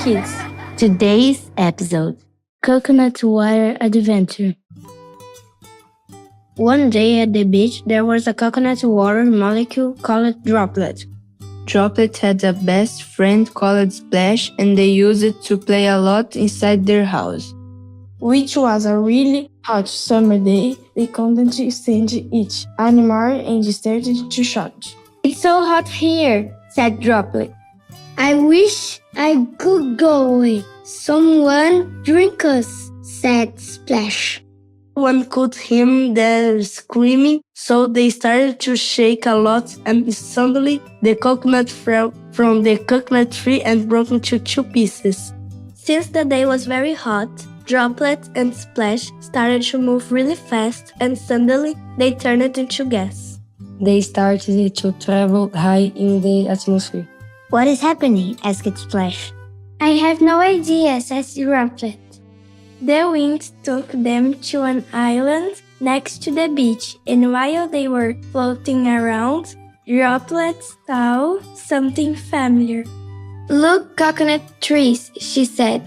kids. Today's episode, Coconut Water Adventure. One day at the beach, there was a coconut water molecule called Droplet. Droplet had a best friend called Splash, and they used it to play a lot inside their house. Which was a really hot summer day, they couldn't stand it anymore and started to shout. "It's so hot here," said Droplet. "I wish I could go away. Someone drink us," said Splash. One could hear them screaming, so they started to shake a lot, and suddenly the coconut fell from the coconut tree and broke into two pieces. Since the day was very hot, Droplet and Splash started to move really fast, and suddenly they turned into gas. They started to travel high in the atmosphere. "What is happening?" asked Splash. "I have no idea," said Droplet. The wind took them to an island next to the beach, and while they were floating around, Droplet saw something familiar. "Look, coconut trees," she said.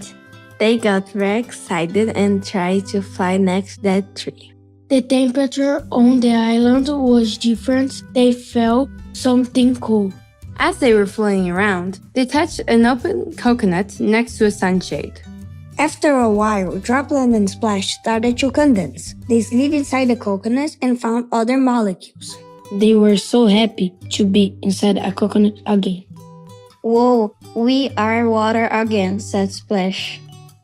They got very excited and tried to fly next that tree. The temperature on the island was different. They felt something cool. As they were flying around, they touched an open coconut next to a sunshade. After a while, Droplet and Splash started to condense. They slid inside the coconut and found other molecules. They were so happy to be inside a coconut again. "Whoa, we are water again," said Splash.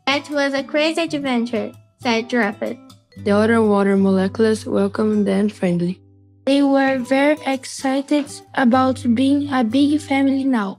"That was a crazy adventure," said Droplet. The other water molecules welcomed them friendly. They were very excited about being a big family now.